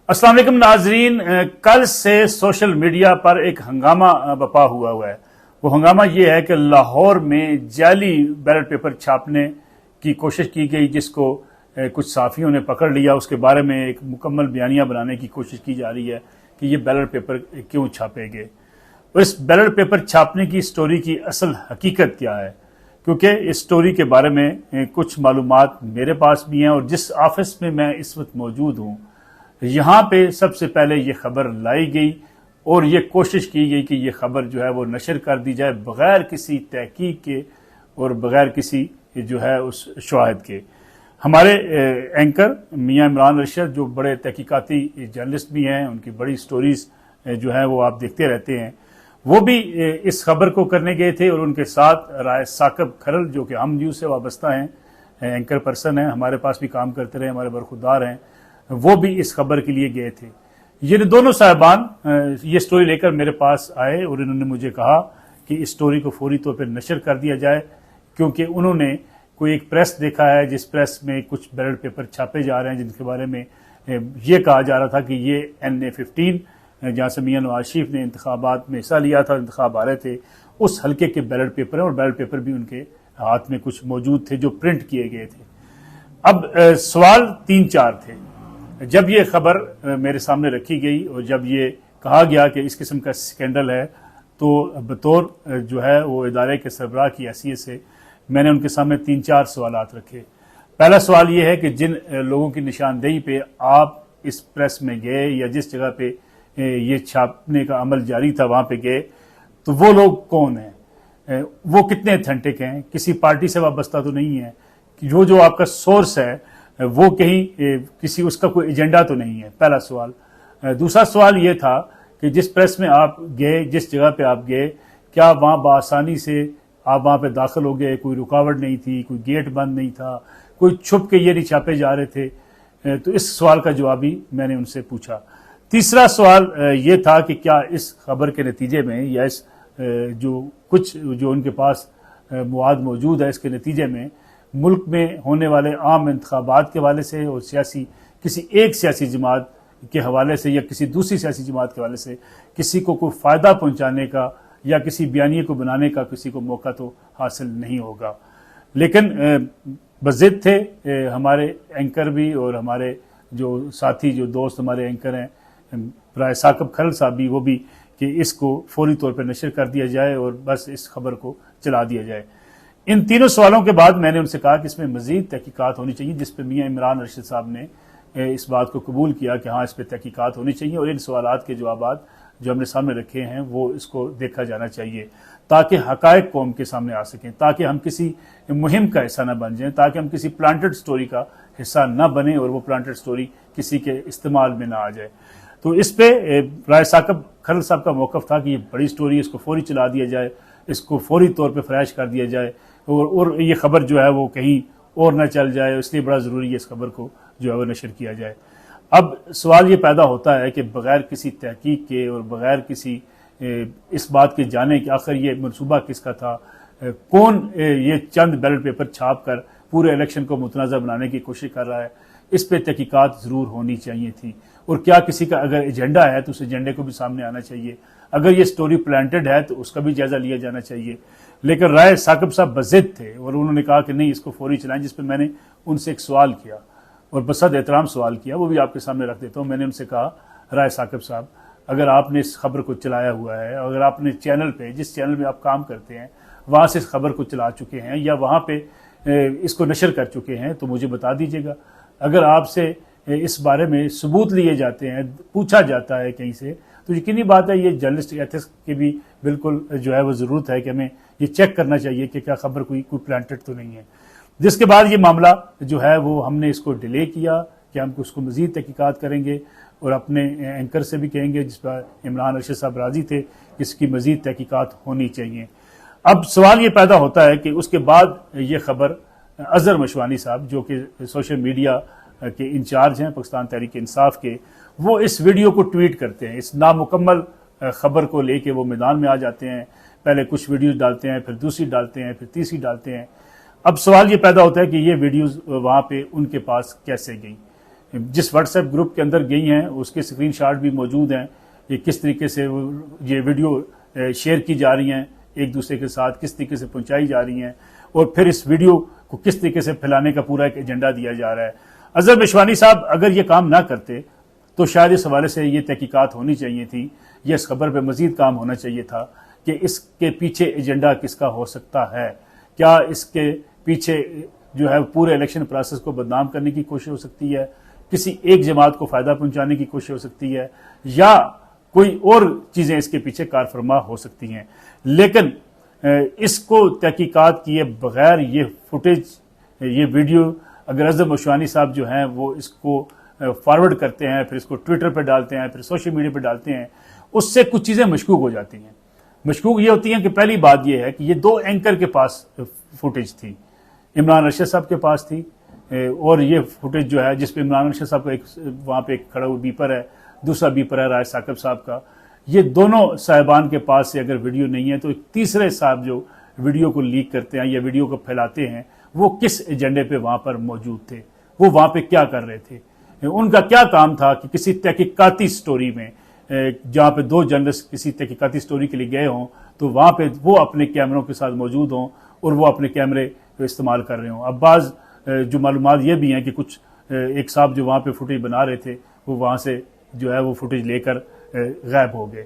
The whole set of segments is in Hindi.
अस्सलाम वालेकुम नाजरीन। कल से सोशल मीडिया पर एक हंगामा बपा हुआ है। वो हंगामा ये है कि लाहौर में जाली बैलेट पेपर छापने की कोशिश की गई, जिसको कुछ साफियों ने पकड़ लिया। उसके बारे में एक मुकम्मल बयानिया बनाने की कोशिश की जा रही है कि ये बैलेट पेपर क्यों छापे गए और इस बैलेट पेपर छापने की स्टोरी की असल हकीकत क्या है, क्योंकि इस स्टोरी के बारे में कुछ मालूमात मेरे पास भी हैं और जिस ऑफिस में मैं इस वक्त मौजूद हूँ यहाँ पे सबसे पहले ये खबर लाई गई और ये कोशिश की गई कि ये खबर जो है वो नशर कर दी जाए बगैर किसी तहकीक के और बगैर किसी जो है उस शवाहिद के। हमारे एंकर मियां इमरान अरशद जो बड़े तहकीकाती जर्नलिस्ट भी हैं, उनकी बड़ी स्टोरीज जो है वो आप देखते रहते हैं, वो भी इस खबर को करने गए थे और उनके साथ राय साकब खरल जो कि हम न्यूज़ से वाबस्ता हैं, एंकर पर्सन हैं, हमारे पास भी काम करते रहे, हमारे बरखुरदार हैं, वो भी इस खबर के लिए गए थे। ये दोनों साहबान ये स्टोरी लेकर मेरे पास आए और इन्होंने मुझे कहा कि इस स्टोरी को फौरी तौर पर नशर कर दिया जाए, क्योंकि उन्होंने कोई एक प्रेस देखा है जिस प्रेस में कुछ बैलेट पेपर छापे जा रहे हैं जिनके बारे में ये कहा जा रहा था कि ये NA-15 जहाँ से मियां नवाज शरीफ ने इंतखाबात में हिस्सा लिया था, इंतखाब आ रहे थे, उस हल्के के बैलेट पेपर हैं और बैलेट पेपर भी उनके हाथ में कुछ मौजूद थे जो प्रिंट किए गए थे। अब सवाल 3-4 थे जब ये खबर मेरे सामने रखी गई और जब ये कहा गया कि इस किस्म का स्कैंडल है, तो बतौर जो है वो इदारे के सरबराह की हैसियत से मैंने उनके सामने 3-4 सवालात रखे। पहला सवाल ये है कि जिन लोगों की निशानदेही पे आप इस प्रेस में गए या जिस जगह पे ये छापने का अमल जारी था वहां पे गए, तो वो लोग कौन हैं, वो कितने अथेंटिक हैं, किसी पार्टी से वाबस्ता तो नहीं है, जो आपका सोर्स है वो कहीं किसी उसका कोई एजेंडा तो नहीं है। पहला सवाल। दूसरा सवाल ये था कि जिस प्रेस में आप गए, जिस जगह पे आप गए, क्या वहां बआसानी से आप वहां पे दाखिल हो गए, कोई रुकावट नहीं थी, कोई गेट बंद नहीं था, कोई छुप के ये नहीं छापे जा रहे थे। तो इस सवाल का जवाब भी मैंने उनसे पूछा। तीसरा सवाल ये था कि क्या इस खबर के नतीजे में या इस जो उनके पास मुआद मौजूद है इसके नतीजे में मुल्क में होने वाले आम इंतखाबात के हवाले से और किसी एक सियासी जमात के हवाले से या किसी दूसरी सियासी जमात के हवाले से किसी को कोई फ़ायदा पहुंचाने का या किसी बयानिए को बनाने का किसी को मौका तो हासिल नहीं होगा। लेकिन बज़िद थे हमारे एंकर भी और हमारे जो साथी जो दोस्त हमारे एंकर हैं राय साकब खरल साहब भी, वो भी कि इसको फौरी तौर पर नशर कर दिया जाए और बस इस खबर को चला दिया जाए। इन तीनों सवालों के बाद मैंने उनसे कहा कि इसमें मजीद तहकीकात होनी चाहिए, जिस पर मियां इमरान अरशद साहब ने इस बात को कबूल किया कि हाँ इस पर तहकीकात होनी चाहिए और इन सवालात के जवाब जो हमने सामने रखे हैं वो इसको देखा जाना चाहिए ताकि हकायक कौम के सामने आ सकें, ताकि हम किसी मुहिम का हिस्सा न बन जाएं, ताकि हम किसी प्लांटेड स्टोरी का हिस्सा न बने और वो प्लांटेड स्टोरी किसी के इस्तेमाल में ना आ जाए। तो इस पे राय साकब खरल साहब का मौक़िफ़ था कि ये बड़ी स्टोरी है, इसको फौरी चला दिया जाए, इसको फौरी तौर पर फ्लैश कर दिया जाए और ये खबर जो है वो कहीं और न चल जाए, इसलिए बड़ा ज़रूरी है इस खबर को जो है वो नशर किया जाए। अब सवाल ये पैदा होता है कि बग़ैर किसी तहकीक के और बग़ैर किसी इस बात के जाने कि आखिर ये मनसूबा किसका था, कौन ये चंद बैलेट पेपर छाप कर पूरे इलेक्शन को मुतनाज़ा बनाने की कोशिश कर रहा है, इस पर तहकीकात ज़रूर होनी चाहिए थी। और क्या किसी का अगर एजेंडा है तो उस एजेंडे को भी सामने आना चाहिए, अगर ये स्टोरी प्लांटेड है तो उसका भी जायज़ा लिया जाना चाहिए। लेकिन राय साकब साहब बज़िद थे और उन्होंने कहा कि नहीं इसको फौरी चलाएं, जिस पर मैंने उनसे एक सवाल किया और बसद एहतराम सवाल किया, वो भी आपके सामने रख देता हूँ। मैंने उनसे कहा राय साकब साहब, अगर आपने इस खबर को चलाया हुआ है, अगर आपने चैनल पे जिस चैनल में आप काम करते हैं वहाँ से इस खबर को चला चुके हैं या वहाँ पे इसको नशर कर चुके हैं तो मुझे बता दीजिएगा। अगर आपसे इस बारे में सबूत लिए जाते हैं, पूछा जाता है कहीं से, तो यकीनी बात है ये जर्नलिस्ट एथिक्स की भी बिल्कुल जो है वो ज़रूरत है कि हमें ये चेक करना चाहिए कि क्या खबर कोई प्लांटेड तो नहीं है। जिसके बाद ये मामला जो है वो हमने इसको डिले किया कि हम उसको मज़ीद तहकीकात करेंगे और अपने एंकर से भी कहेंगे जिस पर इमरान अरशद साहब राजी थे कि इसकी मज़ीद तहकीकात होनी चाहिए। अब सवाल ये पैदा होता है कि उसके बाद ये खबर अज़हर मशवानी साहब जो कि सोशल मीडिया के इंचार्ज हैं पाकिस्तान तहरीक इंसाफ के, वो इस वीडियो को ट्वीट करते हैं। इस नामुकम्मल खबर को लेके वो मैदान में आ जाते हैं, पहले कुछ वीडियोस डालते हैं, फिर दूसरी डालते हैं, फिर तीसरी डालते हैं। अब सवाल ये पैदा होता है कि ये वीडियोस वहाँ पे उनके पास कैसे गई, जिस व्हाट्सएप ग्रुप के अंदर गई हैं उसके स्क्रीनशॉट भी मौजूद हैं, ये किस तरीके से ये वीडियो शेयर की जा रही हैं एक दूसरे के साथ, किस तरीके से पहुंचाई जा रही हैं, और फिर इस वीडियो को किस तरीके से फैलाने का पूरा एक एजेंडा दिया जा रहा है। अजहर मिशवानी साहब अगर ये काम ना करते तो शायद इस हवाले से ये तहकीकात होनी चाहिए थी, ये इस खबर पर मजीद काम होना चाहिए था कि इसके पीछे एजेंडा किसका हो सकता है। क्या इसके पीछे जो है पूरे इलेक्शन प्रोसेस को बदनाम करने की कोशिश हो सकती है, किसी एक जमात को फायदा पहुंचाने की कोशिश हो सकती है, या कोई और चीजें इसके पीछे कारफरमा हो सकती हैं। लेकिन इसको तहकीकात किए बगैर ये फुटेज, ये वीडियो अगर अजहर मिशवानी साहब जो हैं वो इसको फॉरवर्ड करते हैं, फिर इसको ट्विटर पर डालते हैं, फिर सोशल मीडिया पर डालते हैं, उससे कुछ चीजें मशकूक हो जाती हैं। मशकूक ये होती हैं कि पहली बात ये है कि ये दो एंकर के पास फुटेज थी, इमरान अरशद साहब के पास थी, और ये फुटेज जो है जिसपे इमरान अरशद साहब का एक वहां पे एक खड़ा हुआ बीपर है, दूसरा बीपर है राज साकिब साहब का, ये दोनों साहिबान के पास से अगर वीडियो नहीं है तो तीसरे साहब जो वीडियो को लीक करते हैं या वीडियो को फैलाते हैं वो किस एजेंडे पे वहां पर मौजूद थे, वो वहां पे क्या कर रहे थे, उनका क्या काम था कि किसी तहकीकाती स्टोरी में जहां पे दो जर्नलिस्ट किसी तहकीकाती स्टोरी के लिए गए हों तो वहां पे वो अपने कैमरों के साथ मौजूद हों और वो अपने कैमरे इस्तेमाल कर रहे हों। अब बाज जो मालूमात ये भी हैं कि कुछ एक साहब जो वहां पे फुटेज बना रहे थे वो वहां से जो है वो फुटेज लेकर गायब हो गए।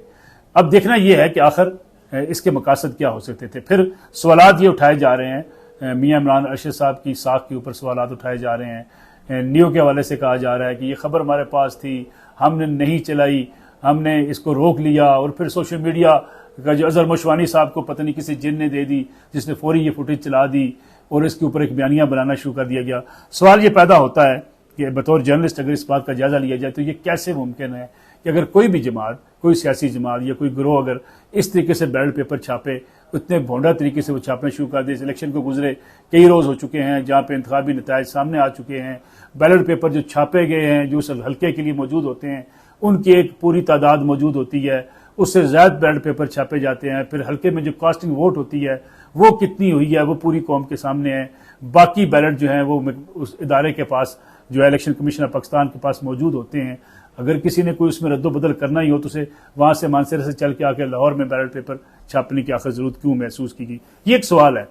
अब देखना यह है कि आखिर इसके मकासद क्या हो सकते थे। फिर सवालात ये उठाए जा रहे हैं, मियां इमरान अरशद साहब की साख के ऊपर सवालात उठाए जा रहे हैं। न्यू के हवाले से कहा जा रहा है कि ये खबर हमारे पास थी, हमने नहीं चलाई, हमने इसको रोक लिया, और फिर सोशल मीडिया का जो अजहर मिशवानी साहब को पता नहीं किसी जिन ने दे दी जिसने फौरी ये फुटेज चला दी और इसके ऊपर एक बयानिया बनाना शुरू कर दिया गया। सवाल ये पैदा होता है कि बतौर जर्नलिस्ट अगर इस बात का जायजा लिया जाए तो ये कैसे मुमकिन है कि अगर कोई भी जमात, कोई सियासी जमात या कोई गिरोह अगर इस तरीके से बैलेट पेपर छापे, उतने भोंडा तरीके से वो छापना शुरू कर दे। इलेक्शन को गुजरे कई रोज हो चुके हैं जहां पे इंतखाबी नतायज सामने आ चुके हैं, बैलेट पेपर जो छापे गए हैं जो उस हल्के के लिए मौजूद होते हैं उनकी एक पूरी तादाद मौजूद होती है, उससे ज्यादा बैलेट पेपर छापे जाते हैं, फिर हल्के में जो कास्टिंग वोट होती है वो कितनी हुई है वो पूरी कौम के सामने है, बाकी बैलेट जो है वो उस इदारे के पास जो है इलेक्शन कमीशन ऑफ पाकिस्तान के पास मौजूद होते हैं। अगर किसी ने कोई उसमें रद्दोबदल करना ही हो तो उसे वहां से मानसरे से चल के आके लाहौर में बैलेट पेपर छापने की आखिर जरूरत क्यों महसूस की गई, ये एक सवाल है।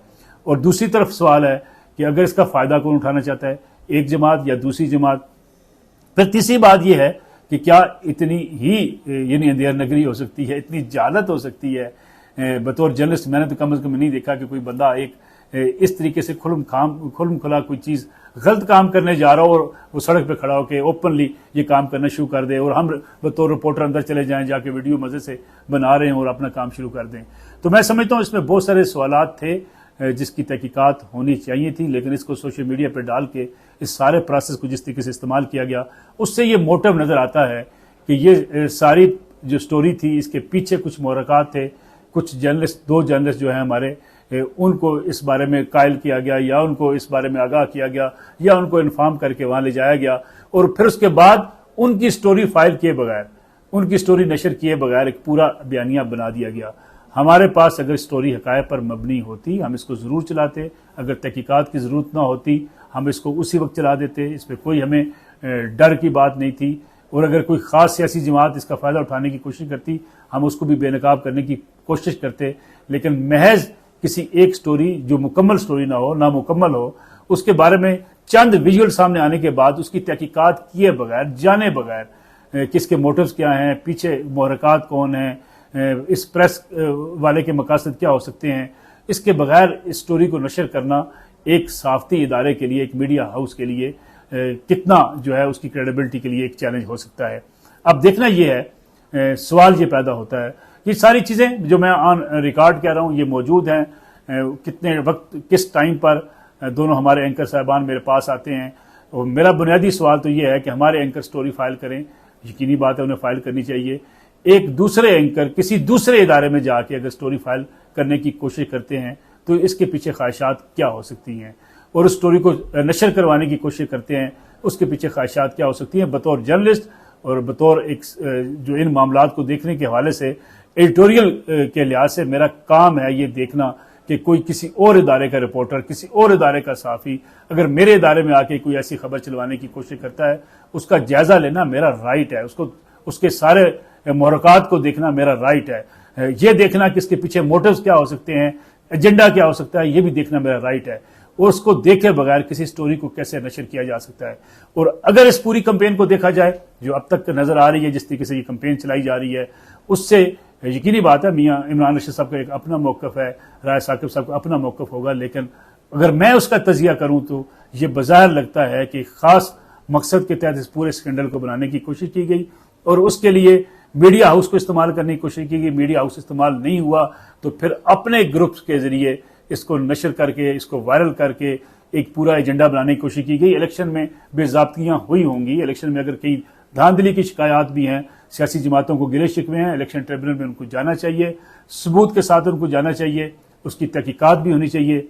और दूसरी तरफ सवाल है कि अगर इसका फायदा कौन उठाना चाहता है, एक जमात या दूसरी जमात। फिर तीसरी बात यह है कि क्या इतनी ही यानी अंधेर नगरी हो सकती है, इतनी जालत हो सकती है। बतौर जर्नलिस्ट मैंने तो कम से कम नहीं देखा कि कोई बंदा एक इस तरीके से खुलम खुला कोई चीज गलत काम करने जा रहा हो और वो सड़क पे खड़ा होकर ओपनली ये काम करना शुरू कर दे और हम बतौर रिपोर्टर अंदर चले जाएं, जाके वीडियो मजे से बना रहे हैं और अपना काम शुरू कर दें। तो मैं समझता हूं इसमें बहुत सारे सवालात थे जिसकी तहकीकात होनी चाहिए थी, लेकिन इसको सोशल मीडिया पर डाल के इस सारे प्रोसेस को जिस तरीके से इस्तेमाल किया गया उससे ये मोटिव नजर आता है कि ये सारी जो स्टोरी थी इसके पीछे कुछ मुहरकात थे, कुछ जर्नलिस्ट, दो जर्नलिस्ट जो है हमारे, उनको इस बारे में कायल किया गया या उनको इस बारे में आगाह किया गया या उनको इन्फॉर्म करके वहां ले जाया गया और फिर उसके बाद उनकी स्टोरी फाइल किए बगैर, उनकी स्टोरी नशर किए बगैर एक पूरा बयानिया बना दिया गया। हमारे पास अगर स्टोरी हकायक पर मबनी होती हम इसको जरूर चलाते, अगर तहकीकात की जरूरत ना होती हम इसको उसी वक्त चला देते, इस पर कोई हमें डर की बात नहीं थी। और अगर कोई खास सियासी जमात इसका फायदा उठाने की कोशिश करती हम उसको भी बेनकाब करने की कोशिश करते, लेकिन महज किसी एक स्टोरी जो मुकम्मल स्टोरी ना हो, नामुकम्मल हो, उसके बारे में चंद विजुअल सामने आने के बाद उसकी तहकीकात किए बगैर, जाने बगैर किसके मोटिव्स क्या हैं, पीछे मुहरकात कौन है, इस प्रेस वाले के मकासद क्या हो सकते हैं, इसके बगैर इस स्टोरी को नशर करना एक साफ्ती इदारे के लिए, एक मीडिया हाउस के लिए कितना जो है उसकी क्रेडिबिलिटी के लिए एक चैलेंज हो सकता है। अब देखना यह है, सवाल ये पैदा होता है, ये सारी चीजें जो मैं ऑन रिकॉर्ड कह रहा हूं ये मौजूद हैं, कितने वक्त किस टाइम पर दोनों हमारे एंकर साहबान मेरे पास आते हैं। और मेरा बुनियादी सवाल तो ये है कि हमारे एंकर स्टोरी फाइल करें, यकीनी बात है उन्हें फाइल करनी चाहिए। एक दूसरे एंकर किसी दूसरे इदारे में जाके अगर स्टोरी फाइल करने की कोशिश करते हैं तो इसके पीछे ख्वाहिशात क्या हो सकती हैं, और उस स्टोरी को नशर करवाने की कोशिश करते हैं उसके पीछे ख्वाहिशात क्या हो सकती हैं। बतौर जर्नलिस्ट और बतौर एक जो इन मामलात को देखने के हवाले से एडिटोरियल के लिहाज से मेरा काम है ये देखना कि कि कोई किसी और इदारे का रिपोर्टर, किसी और इदारे का साफ़ी अगर मेरे इदारे में आके कोई ऐसी खबर चलवाने की कोशिश करता है, उसका जायज़ा लेना मेरा राइट है, उसको उसके सारे मुहरकात को देखना मेरा राइट है, ये देखना कि इसके पीछे मोटिव्स क्या हो सकते हैं, एजेंडा क्या हो सकता है, ये भी देखना मेरा राइट है, और उसको देखे बगैर किसी स्टोरी को कैसे नशर किया जा सकता है। और अगर इस पूरी कंपेन को देखा जाए जो अब तक नजर आ रही है, जिस तरीके से ये कंपेन चलाई जा रही है, उससे यकीनी बात है मियां इमरान रशीद साहब का एक अपना मौकफ है, राय साकिब साहब का अपना मौकफ होगा, लेकिन अगर मैं उसका तजिया करूं तो ये बाज़ाहिर लगता है कि खास मकसद के तहत इस पूरे स्कैंडल को बनाने की कोशिश की गई और उसके लिए मीडिया हाउस को इस्तेमाल करने की कोशिश की गई। मीडिया हाउस इस्तेमाल नहीं हुआ तो फिर अपने ग्रुप्स के जरिए इसको नशर करके, इसको वायरल करके एक पूरा एजेंडा बनाने की कोशिश की गई। इलेक्शन में बेजाब्तियां हुई होंगी, इलेक्शन में अगर कई धांधली की शिकायत भी हैं, सियासी जमातों को गिले शिकवे हैं, इलेक्शन ट्रिब्यूनल में उनको जाना चाहिए, सबूत के साथ उनको जाना चाहिए, उसकी तहकीकात भी होनी चाहिए,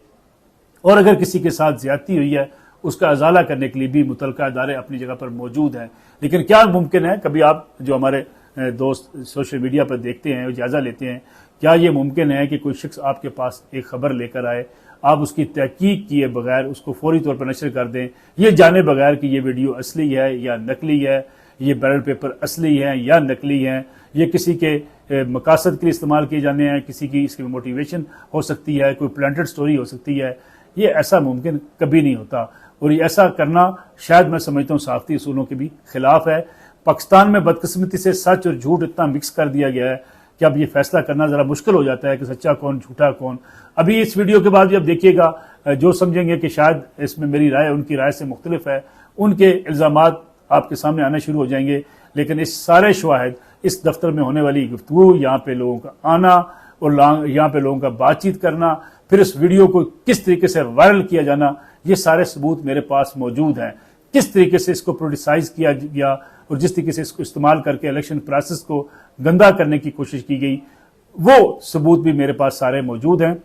और अगर किसी के साथ ज्यादती हुई है उसका अजाला करने के लिए भी मुतलका अदारे अपनी जगह पर मौजूद हैं। लेकिन क्या मुमकिन है, कभी आप जो हमारे दोस्त सोशल मीडिया पर देखते हैं, जायजा लेते हैं, क्या यह मुमकिन है कि कोई शख्स आपके पास एक खबर लेकर आए, आप उसकी तहकीक किए बगैर उसको फौरी तौर पर नशर कर दें, ये जाने बगैर कि ये वीडियो असली है या नकली है, ये बैलेट पेपर असली है या नकली है, ये किसी के मकासद के लिए इस्तेमाल किए जाने हैं, किसी की इसकी मोटिवेशन हो सकती है, कोई प्लांटेड स्टोरी हो सकती है, ये ऐसा मुमकिन कभी नहीं होता। और ये ऐसा करना शायद मैं समझता हूँ साख्ती उसूलों के भी खिलाफ है। पाकिस्तान में बदकिस्मती से सच और झूठ इतना मिक्स कर दिया गया है कि अब ये फैसला करना जरा मुश्किल हो जाता है कि सच्चा कौन झूठा कौन। अभी इस वीडियो के बाद भी अब देखिएगा, जो समझेंगे कि शायद इसमें मेरी राय उनकी राय से मुख्तलिफ है, उनके इल्जामात आपके सामने आने शुरू हो जाएंगे। लेकिन इस सारे शवाहिद, इस दफ्तर में होने वाली गुफ्तगू, यहाँ पे लोगों का आना और यहाँ पे लोगों का बातचीत करना, फिर इस वीडियो को किस तरीके से वायरल किया जाना, ये सारे सबूत मेरे पास मौजूद हैं। किस तरीके से इसको प्रोडिसाइज किया गया और जिस तरीके से इसको इस्तेमाल करके इलेक्शन प्रोसेस को गंदा करने की कोशिश की गई, वो सबूत भी मेरे पास सारे मौजूद हैं।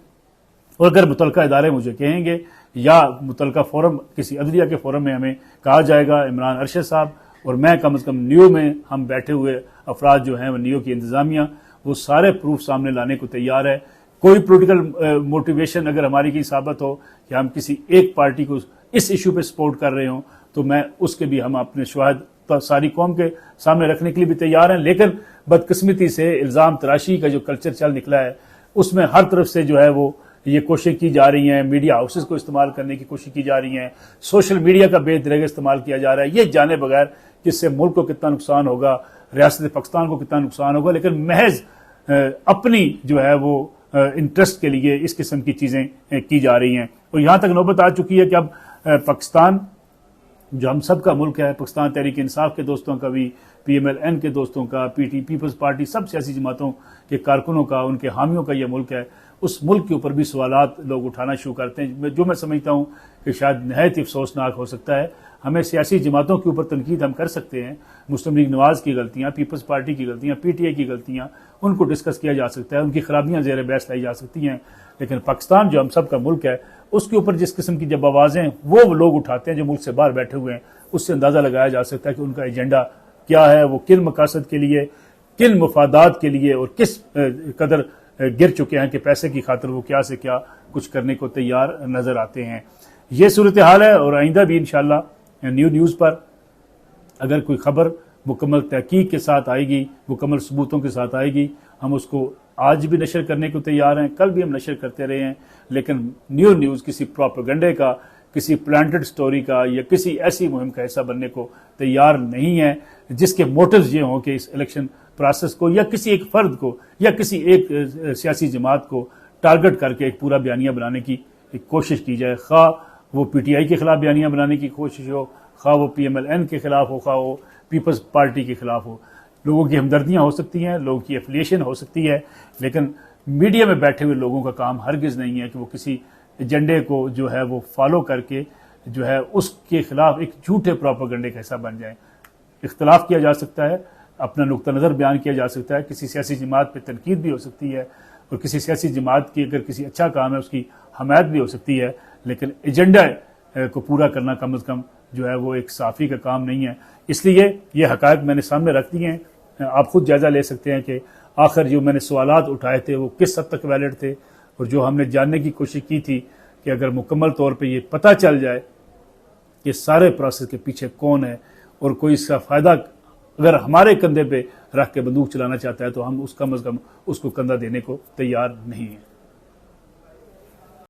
और अगर मुतलका इदारे मुझे कहेंगे या मुतलका फोरम, किसी अदलिया के फोरम में हमें कहा जाएगा, इमरान अरशद साहब और मैं कम अज़ कम नियो में हम बैठे हुए अफराद जो हैं, वो नियो की इंतजामिया, वो सारे प्रूफ सामने लाने को तैयार है। कोई पोलिटिकल मोटिवेशन अगर हमारी की साबित हो कि हम किसी एक पार्टी को इस इशू पे सपोर्ट कर रहे हों, तो मैं उसके भी हम अपने शवाहिद सारी कौम के सामने रखने के लिए भी तैयार हैं। लेकिन बदकिस्मती से इल्ज़ाम तराशी का जो कल्चर चल निकला है, उसमें हर तरफ से जो है वो ये कोशिश की जा रही हैं, मीडिया हाउसेस को इस्तेमाल करने की कोशिश की जा रही हैं, सोशल मीडिया का बेदरग इस्तेमाल किया जा रहा है, ये जाने बगैर कि इससे मुल्क को कितना नुकसान होगा, रियासत पाकिस्तान को कितना नुकसान होगा, लेकिन महज अपनी जो है वो इंटरेस्ट के लिए इस किस्म की चीज़ें की जा रही हैं। और यहाँ तक नौबत आ चुकी है कि अब पाकिस्तान जो हम सब का मुल्क है, पाकिस्तान तहरीक इंसाफ के दोस्तों का भी, PMLN के दोस्तों का, पीपल्स पार्टी, सब सियासी जमातों के कारकुनों का, उनके हामियों का यह मुल्क है। उस मुल्क के ऊपर भी सवालात लोग उठाना शुरू करते हैं, जो मैं समझता हूँ कि शायद नहायत अफसोसनाक हो सकता है। हमें सियासी जमातों के ऊपर तनकीद हम कर सकते हैं, मुस्लिम लीग नवाज की गलतियाँ, पीपल्स पार्टी की गलतियाँ, PTI की गलतियाँ, उनको डिस्कस किया जा सकता है, उनकी खराबियाँ ज़ेर बहस लाई जा सकती हैं। लेकिन पाकिस्तान जो हम सब का मुल्क है, उसके ऊपर जिस किस्म की जब आवाज़ें वो लोग उठाते हैं जो मुल्क से बाहर बैठे हुए हैं, उससे अंदाज़ा लगाया जा सकता है कि उनका एजेंडा क्या है, वो किन मकासद के लिए, किन मुफादात के लिए और किस कदर गिर चुके हैं कि पैसे की खातिर वो क्या से क्या कुछ करने को तैयार नजर आते हैं। ये सूरत हाल है और आइंदा भी इंशाल्लाह न्यूज़ पर अगर कोई खबर मुकम्मल तहकीक के साथ आएगी, मुकम्मल सबूतों के साथ आएगी, हम उसको आज भी नशर करने को तैयार हैं, कल भी हम नशर करते रहे हैं। लेकिन न्यूज़ किसी प्रोपेगेंडे का, किसी प्लांटेड स्टोरी का या किसी ऐसी मुहिम का हिस्सा बनने को तैयार नहीं है जिसके मोटिव्स ये हों कि इस इलेक्शन प्रोसेस को या किसी एक फर्द को या किसी एक सियासी जमात को टारगेट करके एक पूरा बयानिया बनाने की एक कोशिश की जाए। खा वो PTI के खिलाफ बयानिया बनाने की कोशिश हो, खा वो PMLN के खिलाफ हो, खा वो पीपल्स पार्टी के खिलाफ हो। लोगों की हमदर्दियाँ हो सकती हैं, लोगों की एफिलिएशन हो सकती है, लेकिन मीडिया में बैठे हुए लोगों का काम हरगिज़ नहीं है कि वो किसी एजेंडे को जो है वो फॉलो करके जो है उसके खिलाफ एक झूठे प्रोपेगेंडे का हिस्सा बन जाए। इख्तलाफ किया जा सकता है, अपना नुक्ता नज़र बयान किया जा सकता है, किसी सियासी जमात पर तनकीद भी हो सकती है और किसी सियासी जमात की अगर किसी अच्छा काम है उसकी हमायत भी हो सकती है, लेकिन एजेंडा को पूरा करना कम अज़ कम जो है वो एक साफ़ी का काम नहीं है। इसलिए ये हक़ाइक़ मैंने सामने रख दिए हैं, आप खुद जायज़ा ले सकते हैं कि आखिर जो मैंने सवालात उठाए थे वो किस हद तक वैलिड थे, और जो हमने जानने की कोशिश की थी कि अगर मुकम्मल तौर पे ये पता चल जाए कि सारे प्रोसेस के पीछे कौन है और कोई इसका फ़ायदा अगर हमारे कंधे पे रख के बंदूक चलाना चाहता है तो हम कम अज़ कम उसको कंधा देने को तैयार नहीं हैं।